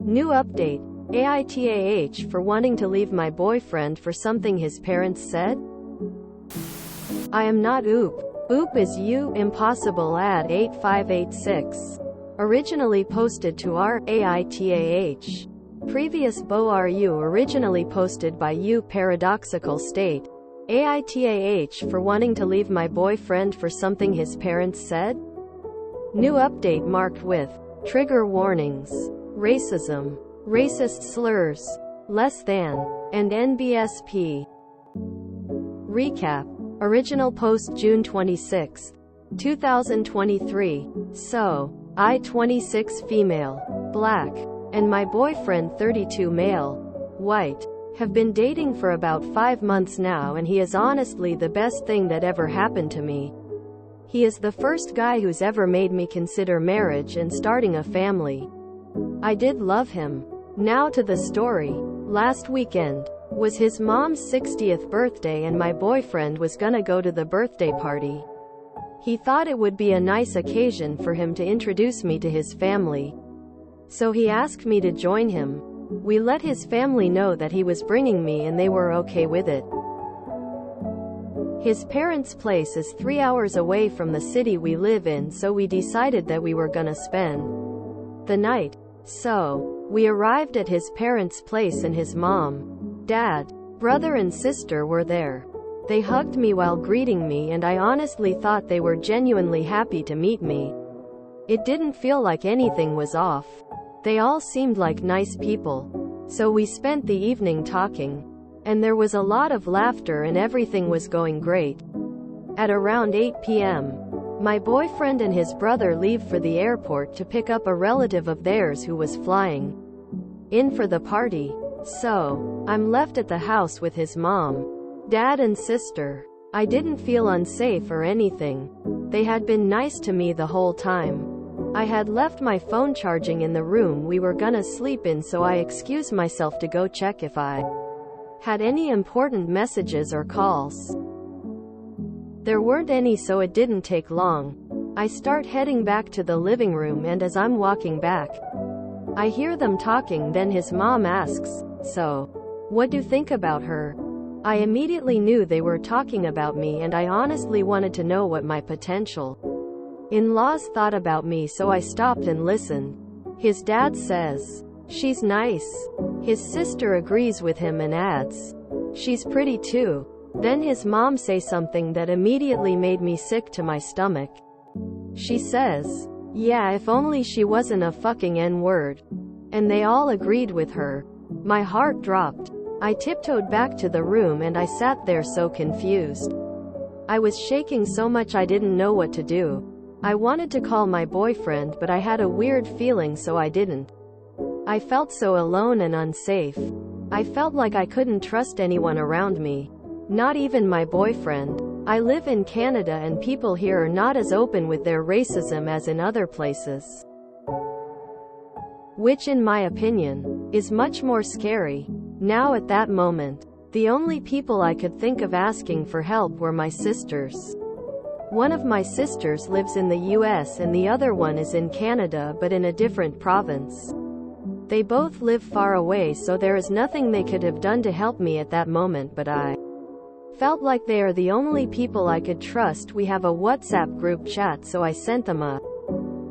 New update. AITAH for wanting to leave my boyfriend for something his parents said? I am not Oop. Oop is you, impossible ad 8586. Originally posted to our AITAH. Previous Bo are you originally posted by you paradoxical state. AITAH for wanting to leave my boyfriend for something his parents said? New update marked with trigger warnings, racism, racist slurs, less than, and NBSP. Recap. Original post June 26, 2023. So, I 26 female, black, and my boyfriend 32 male, white, have been dating for about 5 months now, and he is honestly the best thing that ever happened to me. He is the first guy who's ever made me consider marriage and starting a family. I did love him. Now to the story. Last weekend was his mom's 60th birthday and my boyfriend was gonna go to the birthday party. He thought it would be a nice occasion for him to introduce me to his family. So he asked me to join him. We let his family know that he was bringing me and they were okay with it. His parents' place is 3 hours away from the city we live in, so we decided that we were gonna spend the night. So, we arrived at his parents' place and his mom, dad, brother and sister were there. They hugged me while greeting me and I honestly thought they were genuinely happy to meet me. It didn't feel like anything was off. They all seemed like nice people. So we spent the evening talking. And there was a lot of laughter and everything was going great. At around 8 p.m., my boyfriend and his brother leave for the airport to pick up a relative of theirs who was flying in for the party. So, I'm left at the house with his mom, dad and sister. I didn't feel unsafe or anything. They had been nice to me the whole time. I had left my phone charging in the room we were gonna sleep in, so I excused myself to go check if I had any important messages or calls. There weren't any, so it didn't take long. I start heading back to the living room and as I'm walking back, I hear them talking. Then his mom asks, "So, what do you think about her?" I immediately knew they were talking about me and I honestly wanted to know what my potential in-laws thought about me, so I stopped and listened. His dad says, "She's nice." His sister agrees with him and adds, "She's pretty too." Then his mom says something that immediately made me sick to my stomach. She says, "Yeah, if only she wasn't a fucking N-word." And they all agreed with her. My heart dropped. I tiptoed back to the room and I sat there so confused. I was shaking so much I didn't know what to do. I wanted to call my boyfriend, but I had a weird feeling, so I didn't. I felt so alone and unsafe. I felt like I couldn't trust anyone around me. Not even my boyfriend. I live in Canada and people here are not as open with their racism as in other places. Which in my opinion, is much more scary. Now at that moment, the only people I could think of asking for help were my sisters. One of my sisters lives in the US and the other one is in Canada but in a different province. They both live far away, so there is nothing they could have done to help me at that moment, but I felt like they are the only people I could trust. We have a WhatsApp group chat, so I sent them a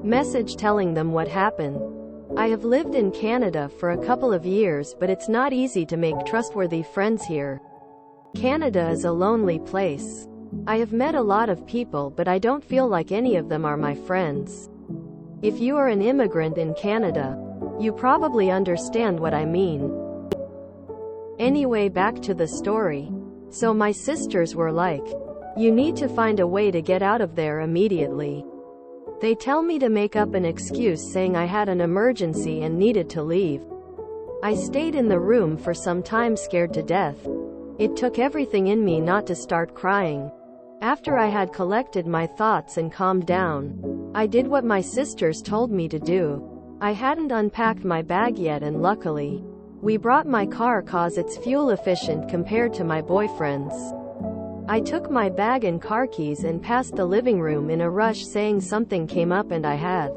message telling them what happened. I have lived in Canada for a couple of years, but it's not easy to make trustworthy friends here. Canada is a lonely place. I have met a lot of people, but I don't feel like any of them are my friends. If you are an immigrant in Canada, you probably understand what I mean. Anyway, back to the story. So my sisters were like, "You need to find a way to get out of there immediately." They tell me to make up an excuse saying I had an emergency and needed to leave. I stayed in the room for some time scared to death. It took everything in me not to start crying. After I had collected my thoughts and calmed down, I did what my sisters told me to do. I hadn't unpacked my bag yet and luckily, we brought my car cause it's fuel efficient compared to my boyfriend's. I took my bag and car keys and passed the living room in a rush saying something came up and I had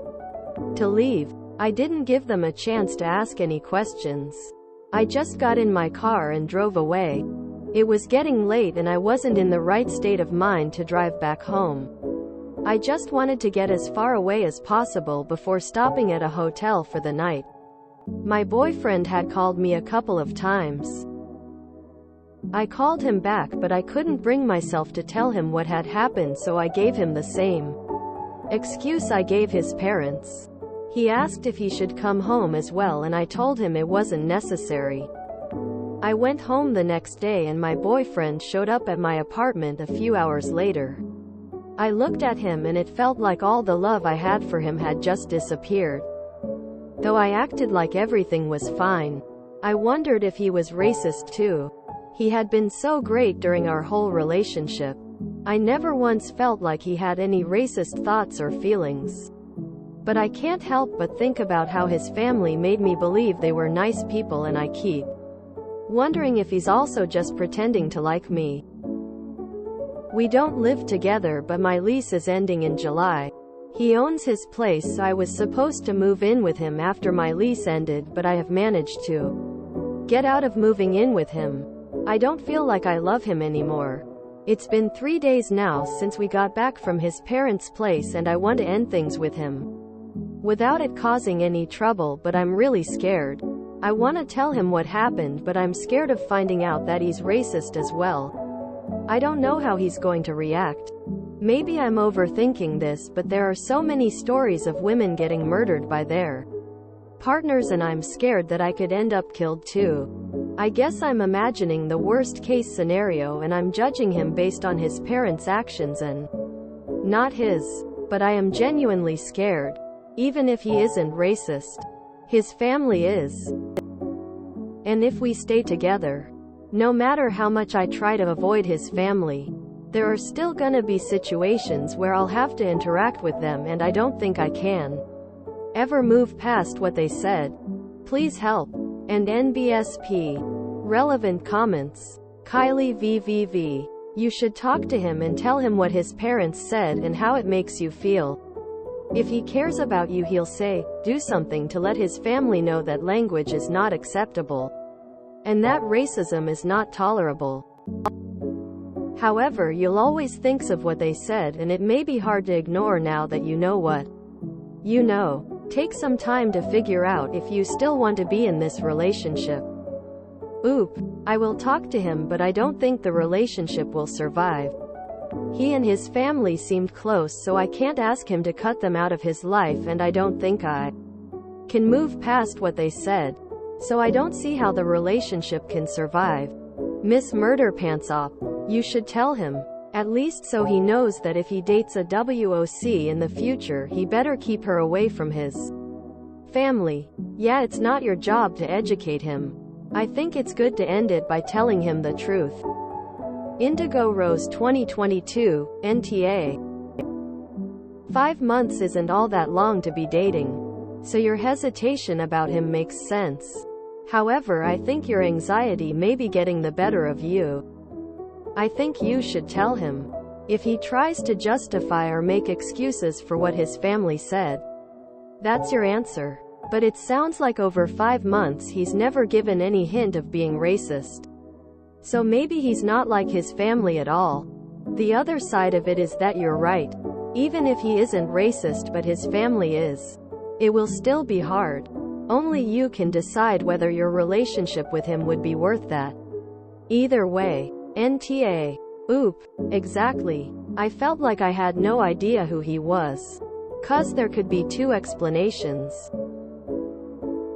to leave. I didn't give them a chance to ask any questions. I just got in my car and drove away. It was getting late and I wasn't in the right state of mind to drive back home. I just wanted to get as far away as possible before stopping at a hotel for the night. My boyfriend had called me a couple of times. I called him back but I couldn't bring myself to tell him what had happened, so I gave him the same excuse I gave his parents. He asked if he should come home as well and I told him it wasn't necessary. I went home the next day and my boyfriend showed up at my apartment a few hours later. I looked at him and it felt like all the love I had for him had just disappeared. Though I acted like everything was fine. I wondered if he was racist too. He had been so great during our whole relationship. I never once felt like he had any racist thoughts or feelings. But I can't help but think about how his family made me believe they were nice people, and I keep wondering if he's also just pretending to like me. We don't live together but my lease is ending in July. He owns his place, so I was supposed to move in with him after my lease ended, but I have managed to get out of moving in with him. I don't feel like I love him anymore. It's been 3 days now since we got back from his parents' place and I want to end things with him without it causing any trouble, but I'm really scared. I want to tell him what happened, but I'm scared of finding out that he's racist as well. I don't know how he's going to react. Maybe I'm overthinking this, but there are so many stories of women getting murdered by their partners and I'm scared that I could end up killed too. I guess I'm imagining the worst case scenario and I'm judging him based on his parents' actions and not his. But I am genuinely scared. Even if he isn't racist, his family is. And if we stay together, no matter how much I try to avoid his family, there are still gonna be situations where I'll have to interact with them and I don't think I can ever move past what they said. Please help. And NBSP. Relevant comments. Kylie VVV. You should talk to him and tell him what his parents said and how it makes you feel. If he cares about you, he'll say, do something to let his family know that language is not acceptable and that racism is not tolerable. However, you'll always think of what they said and it may be hard to ignore now that you know what you know. Take some time to figure out if you still want to be in this relationship. Oop. I will talk to him, but I don't think the relationship will survive. He and his family seemed close, so I can't ask him to cut them out of his life, and I don't think I can move past what they said. So I don't see how the relationship can survive. Miss Murder Pantsop. You should tell him. At least so he knows that if he dates a WOC in the future, he better keep her away from his family. Yeah, it's not your job to educate him. I think it's good to end it by telling him the truth. Indigo Rose 2022, NTA. 5 months isn't all that long to be dating, so your hesitation about him makes sense. However, I think your anxiety may be getting the better of you. I think you should tell him. If he tries to justify or make excuses for what his family said, that's your answer. But it sounds like over 5 months he's never given any hint of being racist. So maybe he's not like his family at all. The other side of it is that you're right. Even if he isn't racist but his family is, it will still be hard. Only you can decide whether your relationship with him would be worth that. Either way. NTA. Oop. Exactly. I felt like I had no idea who he was. 'Cause there could be 2 explanations.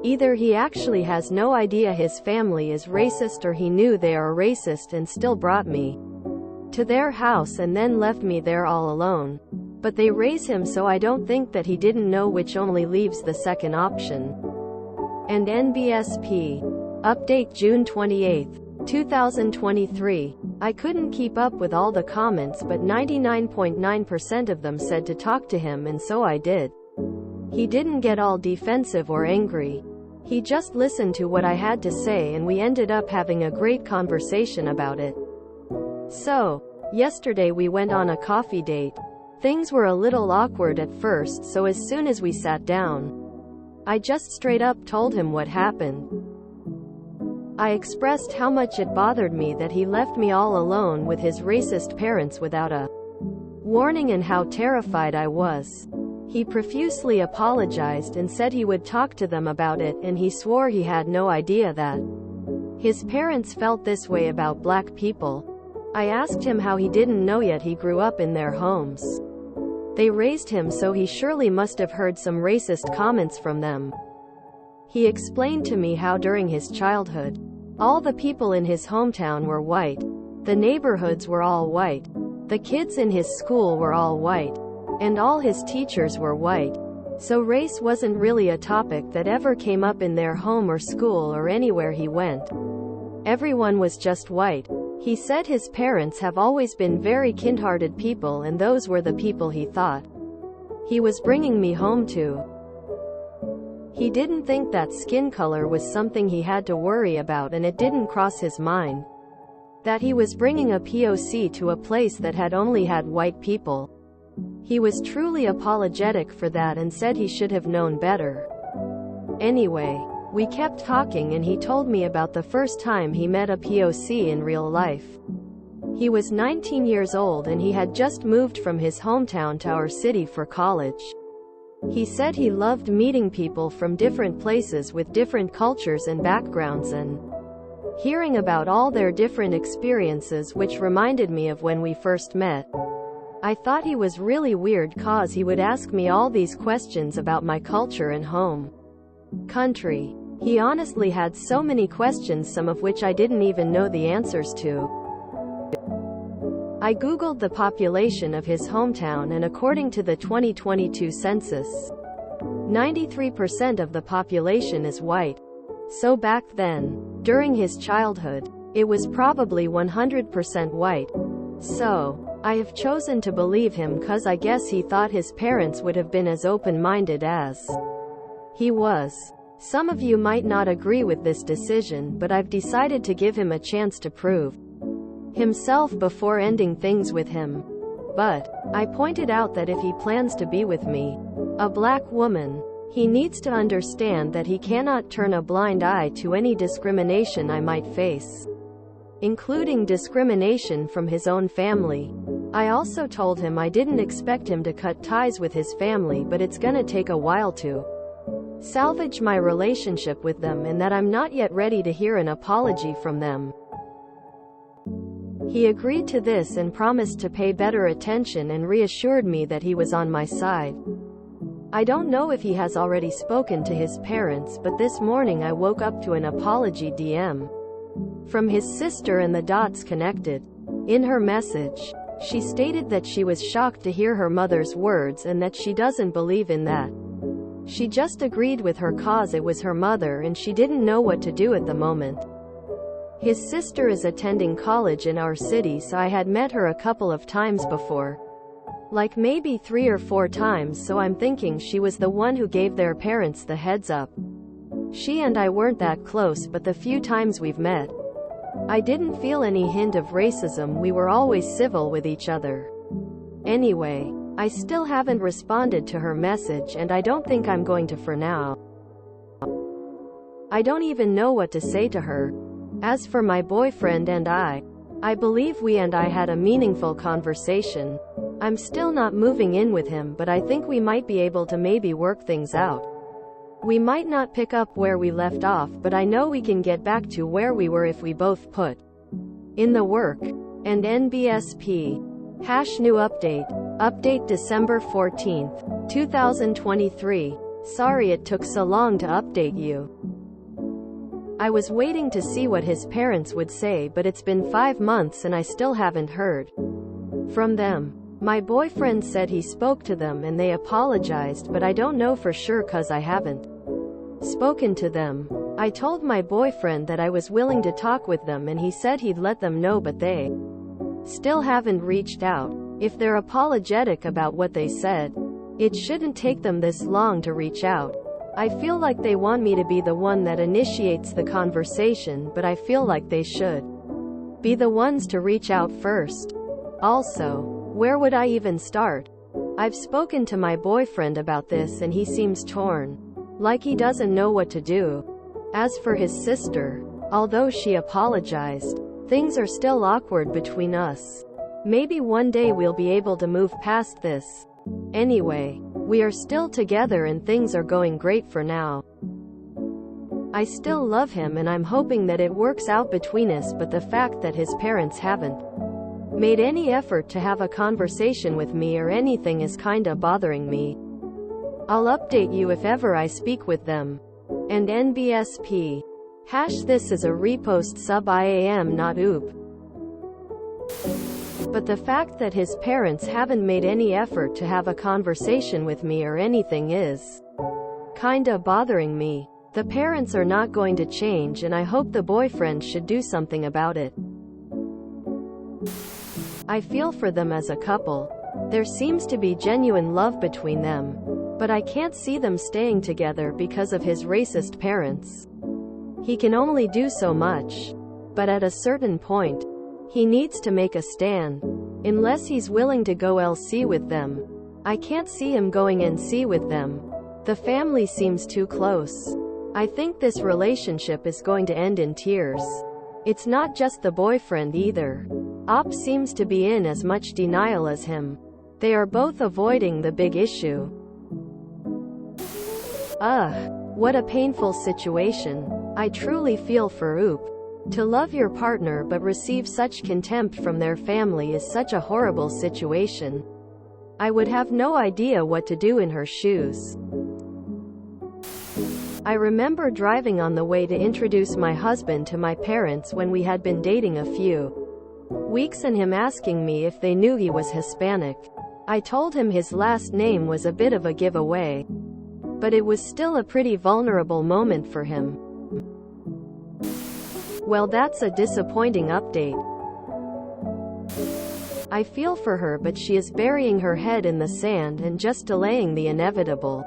Either he actually has no idea his family is racist, or he knew they are racist and still brought me to their house and then left me there all alone. But they raise him, so I don't think that he didn't know, which only leaves the second option. And NBSP. Update June 28, 2023. I couldn't keep up with all the comments, but 99.9% of them said to talk to him, and so I did. He didn't get all defensive or angry. He just listened to what I had to say and we ended up having a great conversation about it. So, yesterday we went on a coffee date. Things were a little awkward at first, so as soon as we sat down, I just straight up told him what happened. I expressed how much it bothered me that he left me all alone with his racist parents without a warning and how terrified I was. He profusely apologized and said he would talk to them about it, and he swore he had no idea that his parents felt this way about black people. I asked him how he didn't know yet he grew up in their homes. They raised him, so he surely must have heard some racist comments from them. He explained to me how during his childhood, all the people in his hometown were white. The neighborhoods were all white. The kids in his school were all white. And all his teachers were white. So race wasn't really a topic that ever came up in their home or school or anywhere he went. Everyone was just white. He said his parents have always been very kind-hearted people, and those were the people he thought he was bringing me home to. He didn't think that skin color was something he had to worry about, and it didn't cross his mind that he was bringing a POC to a place that had only had white people. He was truly apologetic for that and said he should have known better. Anyway, we kept talking and he told me about the first time he met a POC in real life. He was 19 years old and he had just moved from his hometown to our city for college. He said he loved meeting people from different places with different cultures and backgrounds and hearing about all their different experiences, which reminded me of when we first met. I thought he was really weird cause he would ask me all these questions about my culture and home country. He honestly had so many questions, some of which I didn't even know the answers to. I googled the population of his hometown, and according to the 2022 census, 93% of the population is white. So back then, during his childhood, it was probably 100% white. So, I have chosen to believe him cause I guess he thought his parents would have been as open-minded as he was. Some of you might not agree with this decision, but I've decided to give him a chance to prove himself before ending things with him. But I pointed out that if he plans to be with me, a black woman, he needs to understand that he cannot turn a blind eye to any discrimination I might face, including discrimination from his own family. I also told him I didn't expect him to cut ties with his family, but it's gonna take a while to salvage my relationship with them, and that I'm not yet ready to hear an apology from them. He agreed to this and promised to pay better attention and reassured me that he was on my side. I don't know if he has already spoken to his parents, but this morning I woke up to an apology DM from his sister and the dots connected. In her message, she stated that she was shocked to hear her mother's words and that she doesn't believe in that. She just agreed with her cause it was her mother and she didn't know what to do at the moment. His sister is attending college in our city, so I had met her a couple of times before. Like maybe 3 or 4 times, so I'm thinking she was the one who gave their parents the heads up. She and I weren't that close, but the few times we've met, I didn't feel any hint of racism. We were always civil with each other. Anyway, I still haven't responded to her message, and I don't think I'm going to for now. I don't even know what to say to her. As for my boyfriend and I believe we and I had a meaningful conversation. I'm still not moving in with him, but I think we might be able to maybe work things out. We might not pick up where we left off, but I know we can get back to where we were if we both put in the work. And NBSP. #new update. Update December 14th, 2023. Sorry it took so long to update you. I was waiting to see what his parents would say, but it's been 5 months and I still haven't heard from them. My boyfriend said he spoke to them and they apologized, but I don't know for sure cause I haven't spoken to them. I told my boyfriend that I was willing to talk with them and he said he'd let them know, but they still haven't reached out. If they're apologetic about what they said, it shouldn't take them this long to reach out. I feel like they want me to be the one that initiates the conversation, but I feel like they should be the ones to reach out first. Also, where would I even start? I've spoken to my boyfriend about this and he seems torn. Like he doesn't know what to do. As for his sister, although she apologized, things are still awkward between us. Maybe one day we'll be able to move past this. Anyway, we are still together and things are going great for now. I still love him and I'm hoping that it works out between us, but the fact that his parents haven't made any effort to have a conversation with me or anything is kinda bothering me. I'll update you if ever I speak with them. And NBSP. This is a repost sub IAM not oop. But the fact that his parents haven't made any effort to have a conversation with me or anything is kinda bothering me. The parents are not going to change and I hope the boyfriend should do something about it. I feel for them as a couple. There seems to be genuine love between them. But I can't see them staying together because of his racist parents. He can only do so much. But at a certain point, he needs to make a stand. Unless he's willing to go LC with them. I can't see him going NC with them. The family seems too close. I think this relationship is going to end in tears. It's not just the boyfriend either. Op seems to be in as much denial as him. They are both avoiding the big issue. What a painful situation. I truly feel for Oop. To love your partner but receive such contempt from their family is such a horrible situation. I would have no idea what to do in her shoes. I remember driving on the way to introduce my husband to my parents when we had been dating a few weeks and him asking me if they knew he was Hispanic. I told him his last name was a bit of a giveaway. But it was still a pretty vulnerable moment for him. Well, that's a disappointing update. I feel for her, but she is burying her head in the sand and just delaying the inevitable.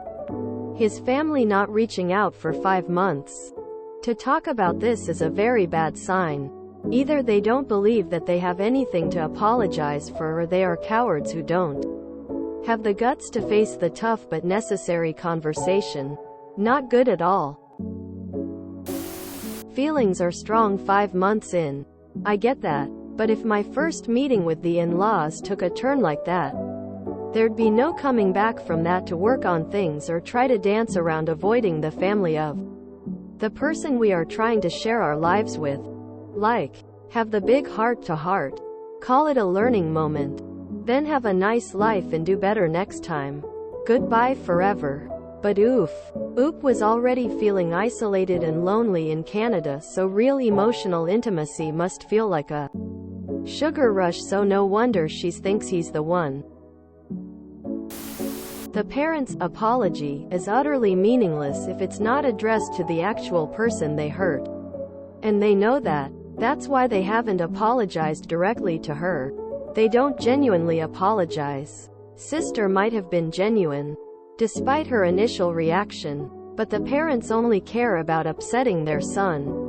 His family not reaching out for 5 months to talk about this is a very bad sign. Either they don't believe that they have anything to apologize for, or they are cowards who don't have the guts to face the tough but necessary conversation. Not good at all. Feelings are strong 5 months in. I get that. But if my first meeting with the in-laws took a turn like that, there'd be no coming back from that to work on things or try to dance around avoiding the family of the person we are trying to share our lives with. Like, have the big heart-to-heart. Call it a learning moment. Then have a nice life and do better next time. Goodbye forever. But Oop was already feeling isolated and lonely in Canada, so real emotional intimacy must feel like a sugar rush, so no wonder she thinks he's the one. The parents' apology is utterly meaningless if it's not addressed to the actual person they hurt. And they know that. That's why they haven't apologized directly to her. They don't genuinely apologize. Sister might have been genuine, despite her initial reaction, but the parents only care about upsetting their son.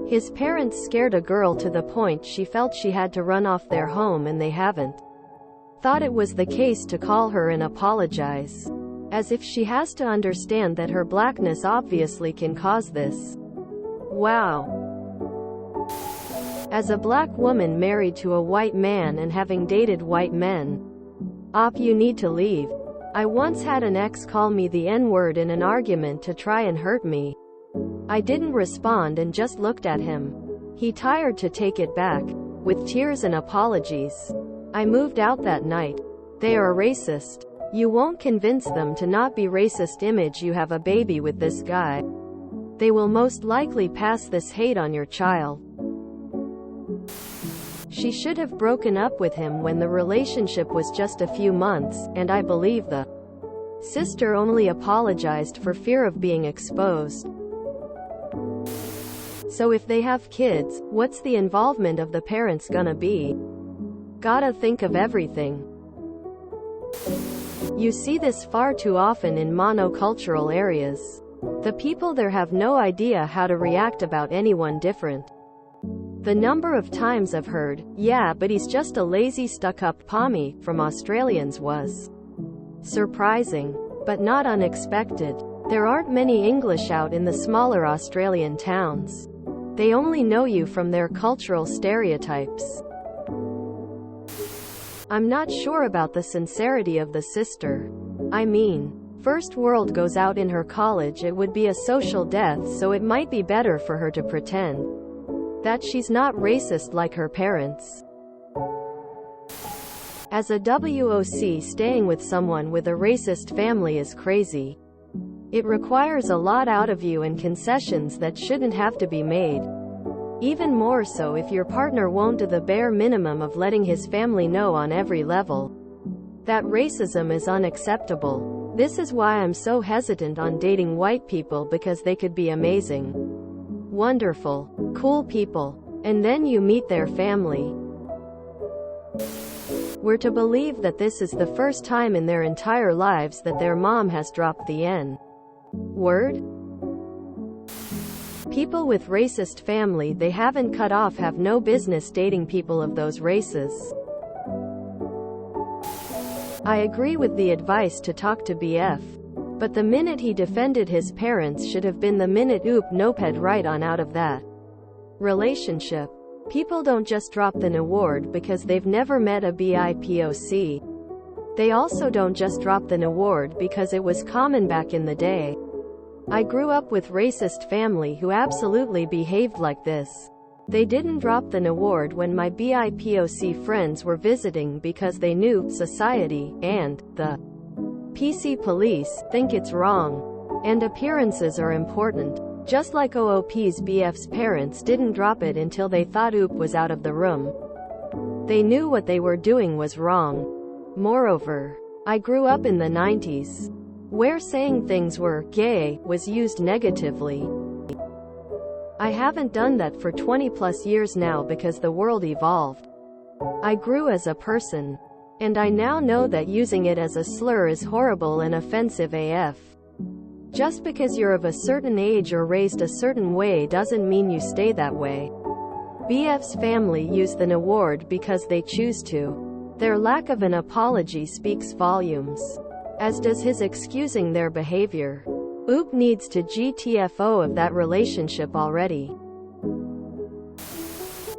His parents scared a girl to the point she felt she had to run off their home, and they haven't thought it was the case to call her and apologize. As if she has to understand that her blackness obviously can cause this. Wow. As a black woman married to a white man and having dated white men, Op, you need to leave. I once had an ex call me the N-word in an argument to try and hurt me. I didn't respond and just looked at him. He tired to take it back, with tears and apologies. I moved out that night. They are racist. You won't convince them to not be racist. Image you have a baby with this guy. They will most likely pass this hate on your child. She should have broken up with him when the relationship was just a few months, and I believe the sister only apologized for fear of being exposed. So if they have kids, what's the involvement of the parents gonna be? Gotta think of everything. You see this far too often in monocultural areas. The people there have no idea how to react about anyone different. The number of times I've heard, "Yeah, but he's just a lazy stuck-up pommy," from Australians was surprising. but not unexpected. There aren't many English out in the smaller Australian towns. They only know you from their cultural stereotypes. I'm not sure about the sincerity of the sister. I mean, first world goes out in her college, it would be a social death, so it might be better for her to pretend that she's not racist like her parents. As a WOC, staying with someone with a racist family is crazy. It requires a lot out of you and concessions that shouldn't have to be made. Even more so if your partner won't do the bare minimum of letting his family know on every level that racism is unacceptable. This is why I'm so hesitant on dating white people, because they could be amazing, wonderful, cool people, and then you meet their family. We're to believe that this is the first time in their entire lives that their mom has dropped the N-word? People with racist family they haven't cut off have no business dating people of those races. I agree with the advice to talk to BF, but the minute he defended his parents should have been the minute oop noped right on out of that relationship. People don't just drop the award because they've never met a BIPOC. They also don't just drop the award because it was common back in the day. I grew up with racist family who absolutely behaved like this. They didn't drop the award when my BIPOC friends were visiting because they knew society and the PC police think it's wrong. And appearances are important. Just like OOP's BF's parents didn't drop it until they thought OOP was out of the room. They knew what they were doing was wrong. Moreover, I grew up in the 90s, where saying things were gay was used negatively. I haven't done that for 20 plus years now because the world evolved. I grew as a person. And I now know that using it as a slur is horrible and offensive AF. Just because you're of a certain age or raised a certain way doesn't mean you stay that way. BF's family use the award because they choose to. Their lack of an apology speaks volumes, as does his excusing their behavior. OOP needs to GTFO of that relationship already.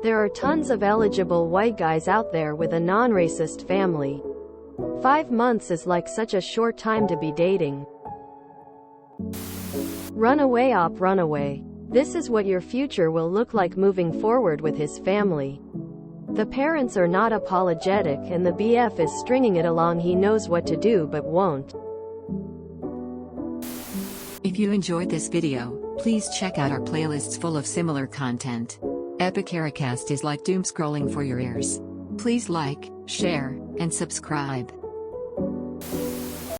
There are tons of eligible white guys out there with a non-racist family. 5 months is like such a short time to be dating. Run away, op, run away. This is what your future will look like moving forward with his family. The parents are not apologetic and the BF is stringing it along. He knows what to do but won't. If you enjoyed this video, please check out our playlists full of similar content. Epic Ericast is like doom scrolling for your ears. Please like, share, and subscribe.